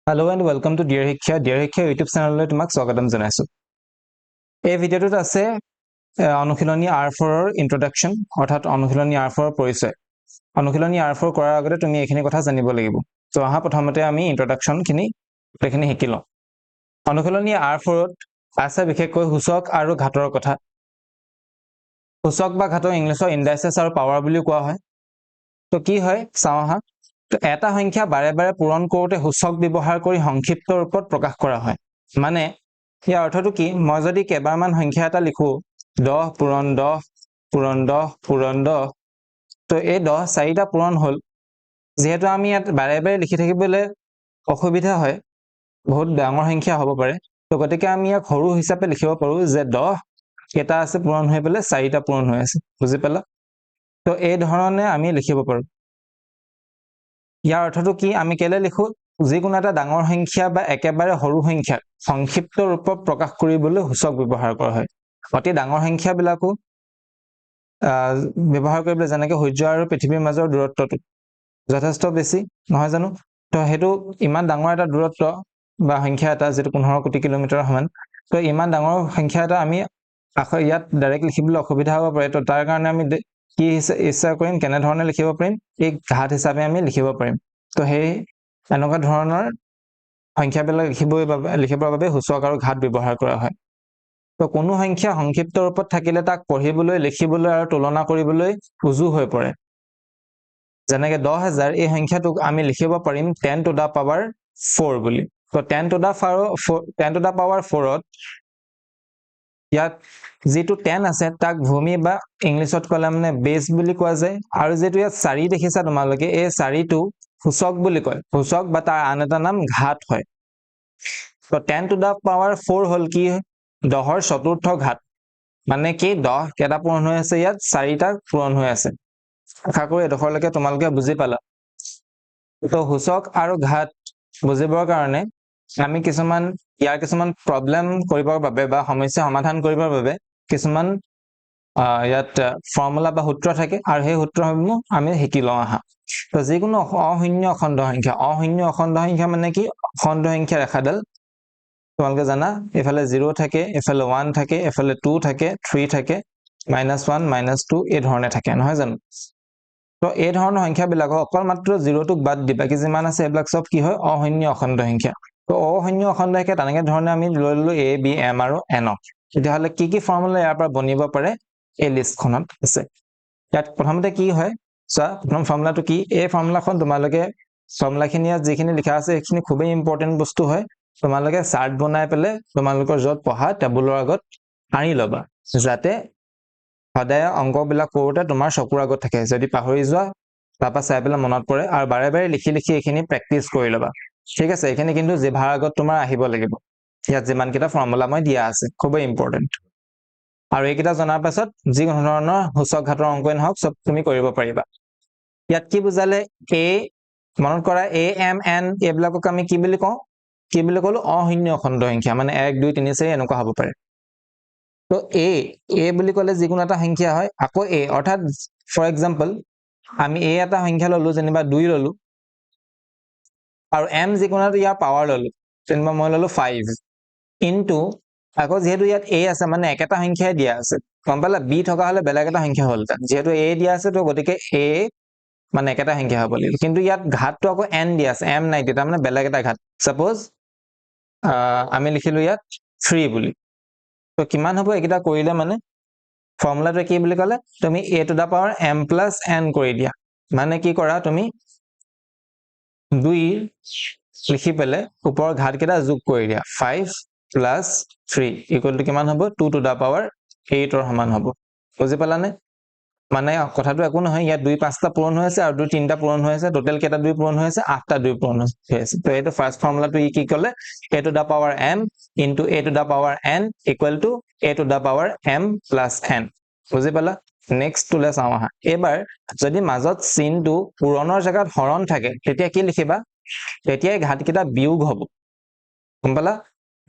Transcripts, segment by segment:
Hello and welcome to Dear Hikkya. Dear Hikkya YouTube channel তোমাক স্বাগতম জনাইছো। এই ভিডিওটোত আছে অনুশীলনী R4 ৰ ইন্ট্ৰোডাকশন অৰ্থাৎ অনুশীলনী R4 ৰ পৰিচয়। অনুশীলনী R4 কৰাৰ আগতে তুমি এইখিনি কথা জানিব লাগিব। তো আহা প্ৰথমতে আমি ইন্ট্ৰোডাকশন খিনি শিকি লওঁ। অনুশীলনী R4 ত আছে বিশেষকৈ সূচক আৰু ঘাতৰ কথা। সূচক বা ঘাতক ইংলিছত ইন্ডাইসেস আৰু পাৱাৰ বুলি কোৱা হয়। তো কি হয় চাওঁ আহা। তো এটা সংখ্যা বাৰে বাৰে পূৰণ কৰোঁতে সূচক ব্যৱহাৰ কৰি সংক্ষিপ্ত ৰূপত প্ৰকাশ কৰা হয়। মানে ইয়াৰ অৰ্থটো কি মই যদি কেইবাৰমান সংখ্যা এটা লিখো 10 পূৰণ 10 পূৰণ 10 পূৰণ 10 তো এই 10 চাৰিটা পূৰণ হ'ল যেহেতু আমি ইয়াত বাৰে বাৰে লিখি থাকিবলৈ অসুবিধা হয় বহুত ডাঙৰ সংখ্যা হ'ব পাৰে তো গতিকে আমি ইয়াক সৰু হিচাপে লিখিব পাৰো যে 10 কেইটা আছে পূৰণ হৈ পেলে চাৰিটা পূৰণ হৈ আছে বুজি পালা তো এই ধৰণে আমি লিখিব পাৰো ইয়াৰ অৰ্থটো কি আমি কেলে লিখো যিকোনো এটা ডাঙৰ সংখ্যা বা একেবাৰে সৰু সংখ্যা সংক্ষিপ্ত ৰূপত প্ৰকাশ কৰিবলৈ সূচক ব্যৱহাৰ কৰা হয় অতি ডাঙৰ সংখ্যাবিলাকো ব্যৱহাৰ কৰিবলৈ যেনেকৈ সূৰ্য আৰু পৃথিৱীৰ মাজৰ দূৰত্বটো যথেষ্ট বেছি নহয় জানো তো হেতু ইমান ডাঙৰ এটা দূৰত্ব বা সংখ্যা এটা যেটো 15 কোটি কিলোমিটাৰ সমান তো ইমান ডাঙৰ সংখ্যা এটা আমি ইয়াত ডাইৰেক্ট লিখিবলৈ অসুবিধা হ'ব পাৰে তো তাৰ কাৰণে আমি কি ইচ্ছা কৰিম কেনে ধৰণে লিখিব পাৰিম এই ঘাত হিচাপে আমি লিখিব পাৰিম তো সেই এনেকুৱা ধৰণৰ সংখ্যাবিলাক লিখিবৰ বাবে সূচক আৰু ঘাত ব্যৱহাৰ কৰা হয় তো কোনো সংখ্যা সংক্ষিপ্ত ৰূপত থাকিলে তাক পঢ়িবলৈ লিখিবলৈ আৰু তুলনা কৰিবলৈ উজু হৈ পৰে যেনেকৈ 10000 এই সংখ্যাটোক আমি লিখিব পাৰিম 10 to the power 4 বুলি তো 10 to the power 4 ত ইয়াত যেটো 10 আছে তাক ভূমি বা ইংলিশত কলে মানে বেস বুলি কোৱা যায় আৰু যেটো ইয়াত 4 দেখিছা তোমালোকে এই 4 টো সূচক বুলি কয় সূচক বা তাৰ আন এটা নাম ঘাত হয় তো 10 to the power 4 হল কি 10 ৰ চতুৰ্থ ঘাত মানে কি 10 কেটা পূৰণ হৈ আছে ইয়াত 4টা পূৰণ হৈ আছে আশা কৰো এডখৰলৈকে তোমালোকে বুজি পালা তো সূচক আৰু ঘাত বুজিবৰ কাৰণে আমি ইয়াৰ কিছুমান প্ৰবলেম কৰিবৰ বাবে বা সমস্যা সমাধান কৰিবৰ বাবে কিছুমান ইয়াত ফৰ্মুলা বা সূত্ৰ থাকে আৰু সেই সূত্ৰসমূহ আমি শিকি লওঁ আহা তো যিকোনো অশূন্য অখণ্ড সংখ্যা মানে কি অখণ্ড সংখ্যা ৰেখাডাল তোমালোকে জানা এফালে 0 থাকে এফালে 1 থাকে এফালে 2 থাকে 3 থাকে -1 -2 এই ধৰণে থাকে নহয় জানো তো এই ধৰণৰ সংখ্যাবিলাক অকল মাত্ৰ 0 টোক বাদ দি বাকি যিমান আছে এইবিলাক সব কি হয় অশূন্য অখণ্ড সংখ্যা তো অশূন্য অখণ্ড সংখ্যা তেনেকে ধৰণে আমি লৈ ললো a b m আৰু n তেতিয়া হলে কি ফৰ্মুলা ইয়াৰ পৰা বনিব পাৰে এই লিষ্টখনত আছে ইয়াত প্ৰথমতে কি হয় সো প্ৰথম ফৰ্মুলাটো কি এই ফৰ্মুলাখন তোমালোকে ফৰ্মুলাখিনি যিখিনি লিখা আছে সেইখিনি খুবেই ইম্পৰ্টেন্ট বস্তু হয় তোমালোকে চাৰ্ট বনাই পেলে তোমালোকৰ যত পঢ়া টেবুলৰ আগত আনি লবা যাতে সদায় অংকবিলাক কৰোতে তোমাৰ চকুৰ আগত থাকে যদি পাহৰি যোৱা তাৰপা চাই পেলে মনত পৰে আৰু বাৰে বাৰে লিখি এইখিনি প্ৰেক্টিস কৰি লবা ঠিক আছে এইখিনি কিন্তু জিভাৰ আগত তোমাৰ আহিব লাগিব ইয়াত যিমান কিটা ফৰ্মুলা মই দিয়া আছে খুবেই ইম্পৰ্টেন্ট আৰু এইকেইটা জনাৰ পাছত যি ধৰণৰ সূচক ঘাতৰ অংকই নহওক সব তুমি কৰিব পাৰিবা ইয়াত কি বুজালে a মনত কৰা a m n এইবিলাকক আমি কি বুলি কওঁ কি বুলি কলো অশূন্য অখণ্ড সংখ্যা মানে 1 2 3 4 এনেকুৱা হ'ব পাৰে তো a বুলি কলে যিকোনো এটা সংখ্যা হয় আকৌ a অৰ্থাৎ ফৰ এক্সাম্পল আমি a এটা সংখ্যা ললো যেনিবা 2 ললো আৰু m যিকোনো এটা ইয়াৰ পাৱাৰ ললো যেনিবা মই ললো 5 ইনটু আকৌ যেহেতু ইয়াত a আছে মানে একেটা সংখ্যাই দিয়া আছে গম পালা b থকা হলে বেলেগ এটা সংখ্যা হলতা যেহেতু a দিয়া আছে তো গতিকে a মানে একেটা সংখ্যা হ'ব লাগিব কিন্তু ইয়াত ঘাতটো আকৌ n দিয়া আছে m নাই দিয়া মানে বেলেগ এটা ঘাত সাপোজ আমি লিখিলো ইয়াত 3 বুলি তো কিমান হ'ব একিটা কৰিলে মানে ফৰ্মুলাটো কি বুলি কলে তুমি a to the power m plus n কৰি দিয়া মানে কি কৰা তুমি 2 লিখি পেলে ওপৰৰ ঘাত কেটা যোগ কৰি দিয়া 5 plus 3 equal to কিমান হ'ব 2 to the power 8 ৰ সমান হ'ব বুজি পালানে মানে কথাটো একো নহয় ইয়াত 2 5টা পূৰণ হৈ আছে আৰু 2 3টা পূৰণ হৈ আছে টোটাল কেটা 2 পূৰণ হৈ আছে 8টা 2 পূৰণ হৈ আছে তো এইটো ফাৰ্স্ট ফৰ্মুলাটো কি ক'লে a to the power m into a to the power n equal to a to the power m plus n বুজি পালা নেক্সট টুলে চাওঁ আহা এবাৰ যদি মাজত চিনটো পূৰণৰ জায়গাত হৰণ থাকে তেতিয়া কি লিখিবা তেতিয়াই ঘাত কেটা বিয়োগ হ'ব গম পালা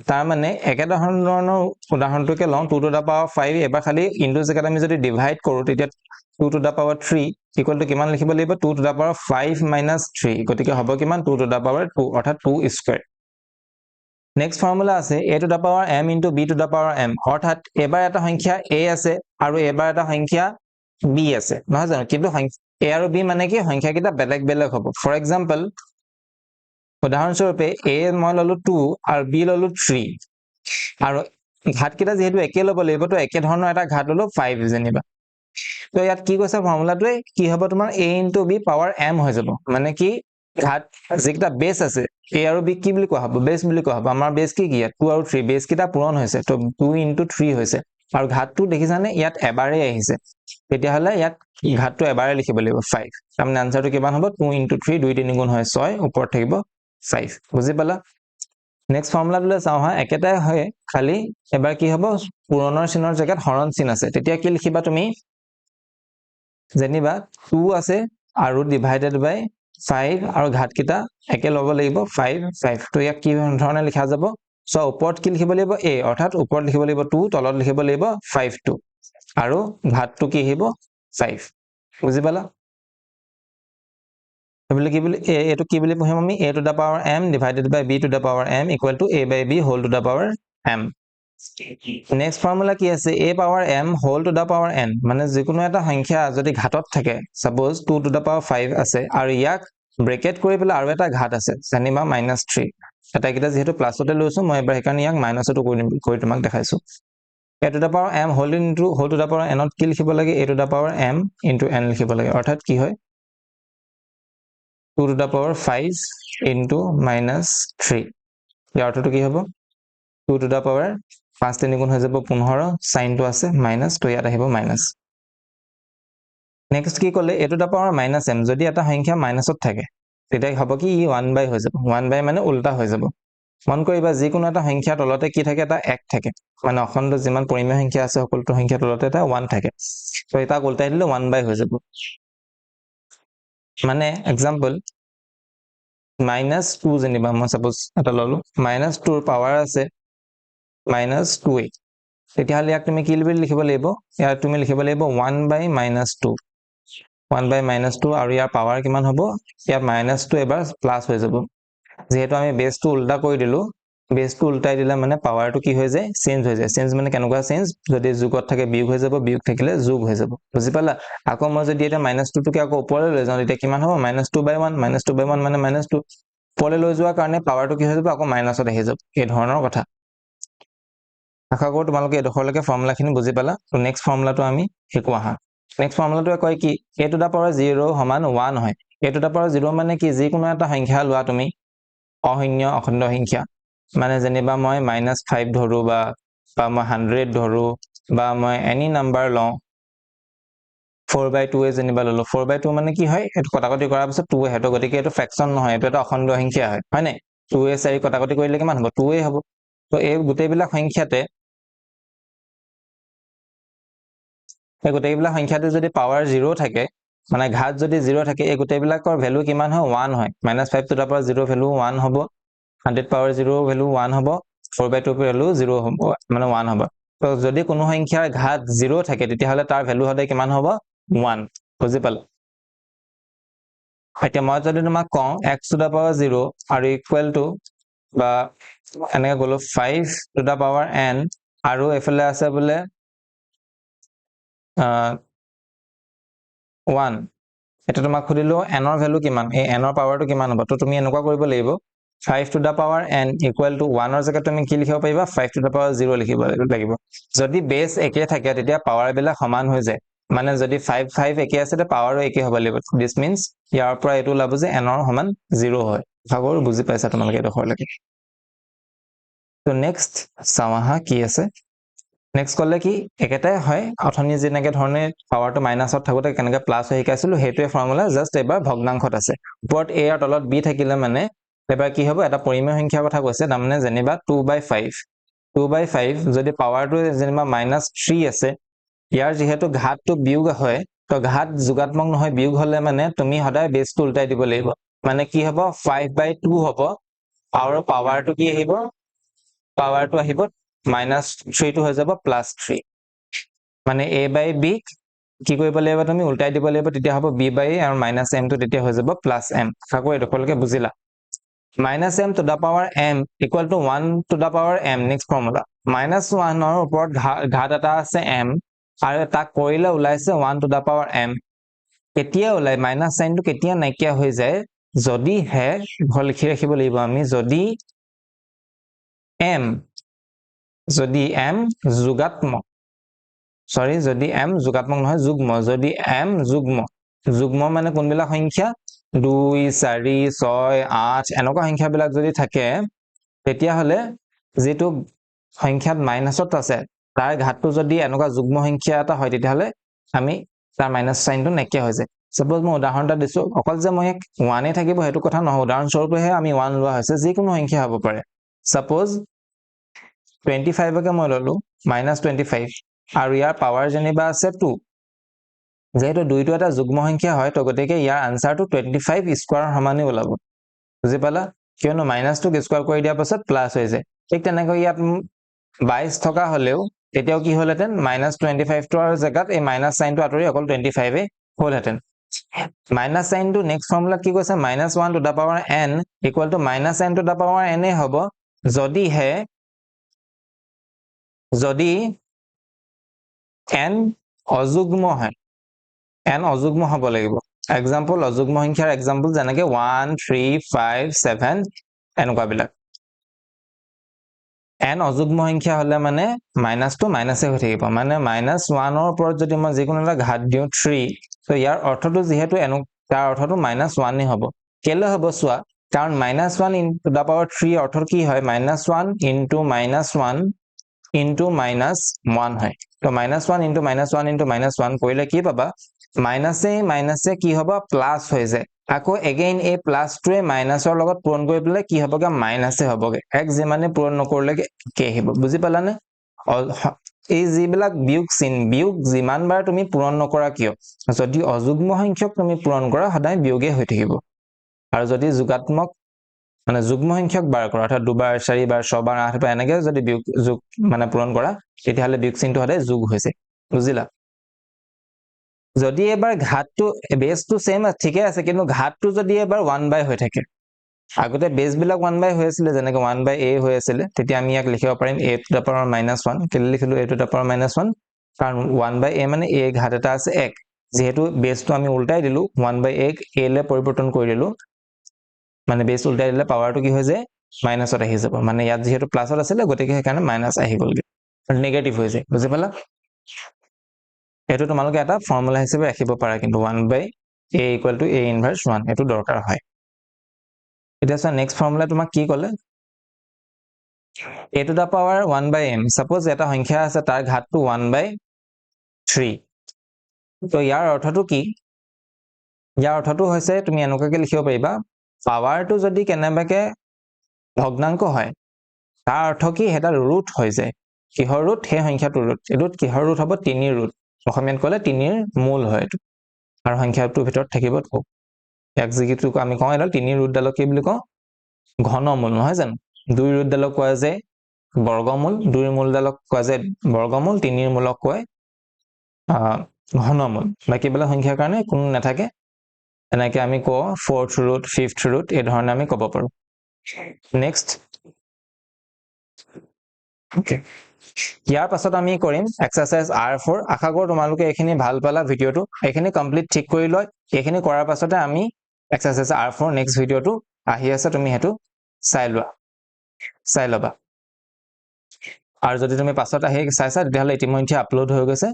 তাৰ মানে একেধৰণৰ উদাহৰণটোকে লওঁ 2 to the power 5 এবাৰ খালি ইনটু জেগাত আমি যদি ডিভাইড কৰো তেতিয়া 2 to the power 3 equal to কিমান লিখিব লাগিব 2 to the power 5 minus 3 গতিকে হ'ব কিমান 2 to the power 2 অৰ্থাৎ 2 স্কয়াৰ নেক্সট ফৰ্মুলা আছে a to the power m into b to the power m অৰ্থাৎ এবাৰ এটা সংখ্যা a আছে আৰু এবাৰ এটা সংখ্যা b আছে নহয় জানো কিন্তু a আৰু b মানে কি সংখ্যাকেইটা বেলেগ বেলেগ হ'ব ফৰ এক্সাম্পল উদাহৰণস্বৰূপে a মই ললো 2 আৰু b ললো 3 আৰু ঘাতকেইটা যেহেতু একে ল'ব লাগিব তো একে ধৰণৰ এটা ঘাত ললো 5 যেনিবা তো ইয়াত কি কৈছে ফৰ্মুলাটোৱে কি হ'ব তোমাৰ a into b power m হৈ যাব মানে কি ঘাত যেটা বেস আছে a আৰু b কি বুলি কোৱা হ'ব বেস বুলি কোৱা হ'ব আমাৰ বেস কি ইয়াত 2 আৰু 3 বেস কিটা পূৰণ হৈছে তো 2 into 3 হৈছে আৰু ঘাতটো দেখিছানে ইয়াত এবাৰে আহিছে তেতিয়া হলে ইয়াত ঘাতটো এবাৰে লিখিব লাগিব 5 তাৰমানে আনসাৰটো কিমান হ'ব 2 into 3 2 3 গুণ হয় 6 ওপৰত থাকিব 5 বুজি পালা নেক্সট ফৰ্মুলাটোলৈ চাওঁ হা একেটাই হয় খালি এবাৰ কি হ'ব পূৰণৰ চিনৰ জায়গাত হৰণ চিন আছে তেতিয়া কি লিখিবা তুমি যেনিবা 2 আছে আৰু ডিভাইডেড বাই 5 আৰু ঘাতকেইটা একে ল'ব লাগিব 5 5 তো ইয়াক কি ধৰণে লিখা যাব সো ওপৰত কি লিখিব লাগিব a অৰ্থাৎ ওপৰত লিখিব লাগিব 2 তলত লিখিব লাগিব 5 2 আৰু ঘাতটো কি আহিব 5 বুজি পালা এবিলে কি বুলি এটো কি বুলি পঢ়িম আমি a to the power m divided by b to the power m equal to a by b whole to the power m next formula কি আছে a power m whole to the power n মানে যিকোনো এটা সংখ্যা যদি ঘাতত থাকে suppose 2 to the power 5 আছে আৰু ইয়াক ব্ৰেকেট কৰি পেলাই আৰু এটা ঘাত আছে জানিবা -3 এটাকিটা যেহেতু প্লাসতে লৈছো মই এবাৰ হেকাৰণে ইয়াক মাইনাসটো কৰি তোমাক দেখাইছো a to the power m whole to the power n ত কি লিখিব লাগে a to the power m into n লিখিব লাগে অৰ্থাৎ কি হয় 2 to the power 5 into -3 ইয়াৰ অৰ্থটো কি হ'ব 2 to the power 5 3 গুণ হৈ যাব 15 সাইনটো আছে মাইনাস তো ইয়াত আহিব মাইনাস নেক্সট কি ক'লে a to the power -m যদি এটা সংখ্যা মাইনাসত থাকে তেতিয়া হ'ব কি 1 বাই হৈ যাব 1 বাই মানে উল্টা হৈ যাব মন কৰিবা যিকোনো এটা সংখ্যা তলতে কি থাকে এটা 1 থাকে মানে অখণ্ড যিমান পৰিমেয় সংখ্যা আছে সকলোটো সংখ্যা তলতে এটা 1 থাকে তো এটা উল্টাই দিলে 1 বাই হৈ যাব মানে এক্সাম্পল -2 যেনিবা মই সাপোজ এটা ললো -2 ৰ পাৱাৰ আছে -2a তেতিয়া হলে ইয়াক তুমি কি লিখিব লাগিব ইয়াত তুমি লিখিব লাগিব 1 বাই -2 1 বাই -2 আৰু ইয়াৰ পাৱাৰ কিমান হ'ব ইয়াত -2 এবাৰ প্লাস হৈ যাব যেহেতু আমি বেসটো উল্টা কৰি দিলো বেসটো উল্টাই দিলে মানে পাৱাৰটো কি হৈ যায় চেঞ্জ হৈ যায় চেঞ্জ মানে কেনেকুৱা চেঞ্জ যদি যোগত থাকে বিয়োগ হৈ যাব বিয়োগ থাকিলে যোগ হৈ যাব বুজি পালা আকৌ মই যদি এটা -2 টোকে আকৌ ওপৰলৈ লৈ যাওঁ তেতিয়া কিমান হ'ব -2 বাই 1 -2 বাই 1 মানে -2 ওপৰলৈ লৈ যোৱাৰ কাৰণে পাৱাৰটো কি হৈ যাব আকৌ মাইনাসত আহি যাব এই ধৰণৰ কথা আশা কৰো তোমালোকে এডখৰলৈকে ফৰ্মুলাখিনি বুজি পালা তো নেক্সট ফৰ্মুলাটো আমি শিকো আহা নেক্সট ফৰ্মুলাটোৱে কয় কি a to the power 0 সমান 1 হয় a to the power 0 মানে কি যিকোনো এটা সংখ্যা লোৱা তুমি অশূন্য অখণ্ড সংখ্যা মানে যেনিবা মই -5 ধৰো বা মই 100 ধৰো বা মই এনি নাম্বাৰ লওঁ 4/2 এ যেনিবা ললো 4/2 মানে কি হয় এটো কটাকটি কৰাৰ পিছত 2 হেটো গতিকে এটো ফ্ৰেকশন নহয় এটো এটা অখণ্ড সংখ্যা হয় নাই 2 এ 4 কটাকটি কৰিলে কিমান হ'ব 2 এ হ'ব তো এই গোটেইবিলাক সংখ্যাতে এই গোটেইবিলাক সংখ্যাতে যদি পাৱাৰ 0 থাকে মানে ঘাত যদি 0 থাকে এই গোটেইবিলাকৰ ভ্যালু কিমান হয় 1 হয় -5 to the power 0 ভ্যালু 1 হ'ব 100 power 0 ভ্যালু 1 হ'ব 4/2 ভ্যালু 0 হ'ব মানে 1 হ'ব তো যদি কোনো সংখ্যাৰ ঘাত 0 থাকে তেতিয়া হলে তাৰ ভ্যালু হতে কিমান হ'ব 1 বুজি পালা এতিয়া মই যদি তোমাক কওঁ x to the power 0 আৰু ইকুৱেল টু বা এনেকৈ গলো 5 to the power n আৰু এফালে আছে বোলে 1 এটা তোমাক খুদিলো n ৰ ভ্যালু কিমান এই n ৰ পাৱাৰটো কিমান হ'ব তো তুমি এনেকুৱা কৰিব লাগিব 5 to the power n equal to 1 ৰ জায়গাত তুমি কি লিখিব পাৰিবা 5 to the power 0 লিখিব লাগিব যদি বেস একে থাকে তেতিয়া পাৱাৰ বিলাক সমান হৈ যায় মানে যদি 5 5 একে আছে তে পাৱাৰো একে হ'ব লাগিব দিস মিন্স ইয়াৰ পৰা এটো লাভ যে n ৰ সমান 0 হয় ভাগৰ বুজি পাইছা তোমালোকে এডখৰলৈকে তো নেক্সট চাওহা কি আছে নেক্সট কলে কি একেটাই হয় অথনি যেনেকে ধৰণে পাৱাৰটো মাইনাসত থাকোতে কেনেকে প্লাস হৈ শিকাইছিলো হেতুৱে ফৰ্মুলা জাস্ট এবাৰ ভগ্নাংশত আছে ওপৰত a আৰু তলত b থাকিলে মানে এবাৰ কি হ'ব এটা পৰিমেয় সংখ্যাৰ কথা কৈছে তাৰমানে যেনিবা 2/5 যদি পাৱাৰটো যেনিবা -3 আছে ইয়াৰ যেহেতু ঘাতটো বিয়োগ হয় তো ঘাত যোগাত্মক নহয় বিয়োগ হলে মানে তুমি সদায় বেসটো উল্টাই দিব লাগিব মানে কি হ'ব 5/2 হ'ব আৰু পাৱাৰটো কি আহিব পাৱাৰটো আহিব -3 টো হৈ যাব +3 মানে a by b কি কৰিব লাগিব তুমি উল্টাই দিব লাগিব তেতিয়া হ'ব b by a আৰু -m টো তেতিয়া হৈ যাব +m আকৌ এডোখৰলৈকে বুজিলা -m to the power m equal to 1 to the power m next formula -1 ৰ ওপৰত ঘাত এটা আছে m আৰু তাক কৰিলে ওলাইছে 1 to the power m কেতিয়া ওলাই মাইনাস সাইনটো কেতিয়া নাইকিয়া হৈ যায় যদি হে ভাল লিখি ৰাখিব লাগিব আমি যদি m যোগাত্মক সৰি যদি m যোগাত্মক নহয় যুগ্ম যদি m যুগ্ম মানে কোনবিলাক সংখ্যা 2 4 6 8 এনেকুৱা সংখ্যাবিলাক যদি থাকে তেতিয়া হলে যেটো সংখ্যাত মাইনাসত আছে তাৰ ঘাতটো যদি এনেকুৱা যুগ্ম সংখ্যা এটা হয় তেতিয়া হলে আমি তাৰ মাইনাস সাইনটো নাইকিয়া হৈ যায় সাপোজ মই উদাহৰণ এটা দিছো অকল যে মই 1 এ থাকিব হেতু কথা নহয় উদাহৰণ স্বৰূপেহে আমি 1 লোৱা হৈছে যি কোনো সংখ্যা হ'ব পাৰে সাপোজ 25 কে মই ললো -25 আৰু ইয়াৰ পাৱাৰ যেনিবা আছে 2 যেহেতু দুইটো এটা যুগ্ম সংখ্যা হয় তো গতিকে ইয়াৰ আনসাৰটো 25 স্কয়াৰ সমানে ওলাব বুজি পালা কিয়নো -টো স্কয়াৰ কৰি দিয়াৰ পাছত প্লাস হৈ যায় ঠিক তেনেকৈ ইয়াত 22 থকা হলেও তেতিয়াও কি হলহেতেন -25 টোৰ জায়গাত এই মাইনাস সাইনটো আতৰি অকল 25 এ হলহেতেন মাইনাস সাইনটো নেক্সট ফৰ্মুলাত কি কৈছে -1 to the power n equal to -n to the power n এ হ'ব যদি n অযুগ্ম হয় n অযুগ্ম হ'ব লাগিব এক্সাম্পল অযুগ্ম সংখ্যাৰ এক্সাম্পল যেনেকৈ 1 3 5 7 এনেকুৱা বিলাক n অযুগ্ম সংখ্যা হলে মানে মাইনাসটো মাইনাসে হৈ থাকিব মানে -1 ৰ ওপৰত যদি মই যিকোনো এটা ঘাত দিও 3 তো ইয়াৰ অৰ্থটো যেহেতু তাৰ অৰ্থটো -1 এ হ'ব কেলে হ'ব চোৱা কাৰণ -1 into the power 3 অৰ্থটো কি হয় -1 into -1 into -1 হয় তো -1 into -1 into -1 কৰিলে কি পাবা মাইনাসে কি হ'ব প্লাস হৈ যায় আকৌ এগেইন এই প্লাসটোৱে মাইনাসৰ লগত পূৰণ কৰি পেলে কি হ'বগে মাইনাসে হ'বগে এক যিমানে পূৰণ নকৰিলে কি আহিব বুজি পালানে এই যিবিলাক বিয়োগ যিমানবাৰ তুমি পূৰণ নকৰা কিয় যদি অযুগ্ম সংখ্যক তুমি পূৰণ কৰা সদায় বিয়োগে হৈ থাকিব আৰু যদি যোগাত্মক মানে যুগ্ম সংখ্যক বাৰ কৰা অৰ্থাৎ 2 বাৰ 4 বাৰ 6 বাৰ 8 বাৰ এনেকৈ যদি বিয়োগ মানে পূৰণ কৰা তেতিয়াহলে বিয়োগ চিহ্নটো সদায় যোগ হৈছে বুজিলা যদি এবাৰ ঘাতটো বেসটো সেম ঠিকে আছে কিন্তু ঘাতটো যদি এবাৰ 1/a হৈ থাকে আগতে বেস বিলাক 1/a হৈ আছিল যেনেকৈ 1/a হৈ আছিল তেতিয়া আমি ইয়াক লিখিব পাৰিম a to the power -1 কেলে লিখিলো a to the power -1 কাৰণ 1/a মানে a ঘাত এটা আছে 1 যেহেতু বেসটো আমি উল্টাই দিলো 1/a a লে পৰিৱৰ্তন কৰি দিলো মানে বেস উল্টাই দিলে পাৱাৰটো কি হৈ যায় মাইনাসত আহি যাব মানে ইয়াত যেহেতু প্লাসত আছিল গতিকে সেইকাৰণে মাইনাস আহি গলগে নেগেটিভ হৈ যায় বুজি পালা এটো তোমালোকে এটা ফৰ্মুলা হিচাপে ৰাখিব পাৰা কিন্তু 1/a equal to a inverse 1 এটো দৰকাৰ হয় এটা আছে নেক্সট ফৰ্মুলা তোমাক কি ক'লে a to the power 1/m suppose এটা সংখ্যা আছে তাৰ ঘাতটো 1/3 তো ইয়াৰ অৰ্থটো কি ইয়াৰ অৰ্থটো হৈছে তুমি এনেকুৱাকে লিখিব পাৰিবা পাৱাৰটো যদি কেনেবাকে ভগ্নাংক হয় তাৰ অৰ্থ কি এটা ৰুট হৈ যায় কিহৰ ৰুট হে সংখ্যাটোৰ ৰুট এটোত কিহৰ ৰুট হ'ব 3 ৰ ৰুট অসমীয়াত ক'লে 3 ৰ মূল হয় এটো আৰু সংখ্যাটোৰ ভিতৰত থাকিব 2 এক যিটো আমি কওঁ এটা 3 ৰুট ডালক কি বুলি কওঁ ঘনমূল নহয় জানো 2 ৰুট ডালক কোৱা যায় বৰ্গমূল 2 ৰ মূল ডালক কোৱা যায় বৰ্গমূল 3 ৰ মূলক কয় ঘনমূল বাকি বেলা সংখ্যাৰ কাৰণে কোনো নাথাকে এনেকৈ আমি কওঁ 4th ৰুট 5th ৰুট এই ধৰণে আমি ক'ব পাৰো নেক্সট ওকে ইয়াৰ পাছত আমি কৰিম এক্সাৰসাইজ R4 আশা কৰো তোমালোকে এখিনি ভাল পালা ভিডিওটো এখিনি কমপ্লিট ঠিক কৰি লয় এখিনি কৰাৰ পাছতে আমি এক্সাৰসাইজ R4 নেক্সট ভিডিওটো আহি আছে তুমি হেতু চাই লবা আৰু যদি তুমি পাছত আহি চাইছা তেতিয়াহলে ইতিমধ্যে আপলোড হৈ গৈছে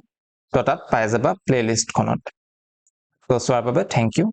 তো তাত পাই যাবা প্লেলিষ্ট খনত তো চোৱাৰ বাবে থ্যাংক ইউ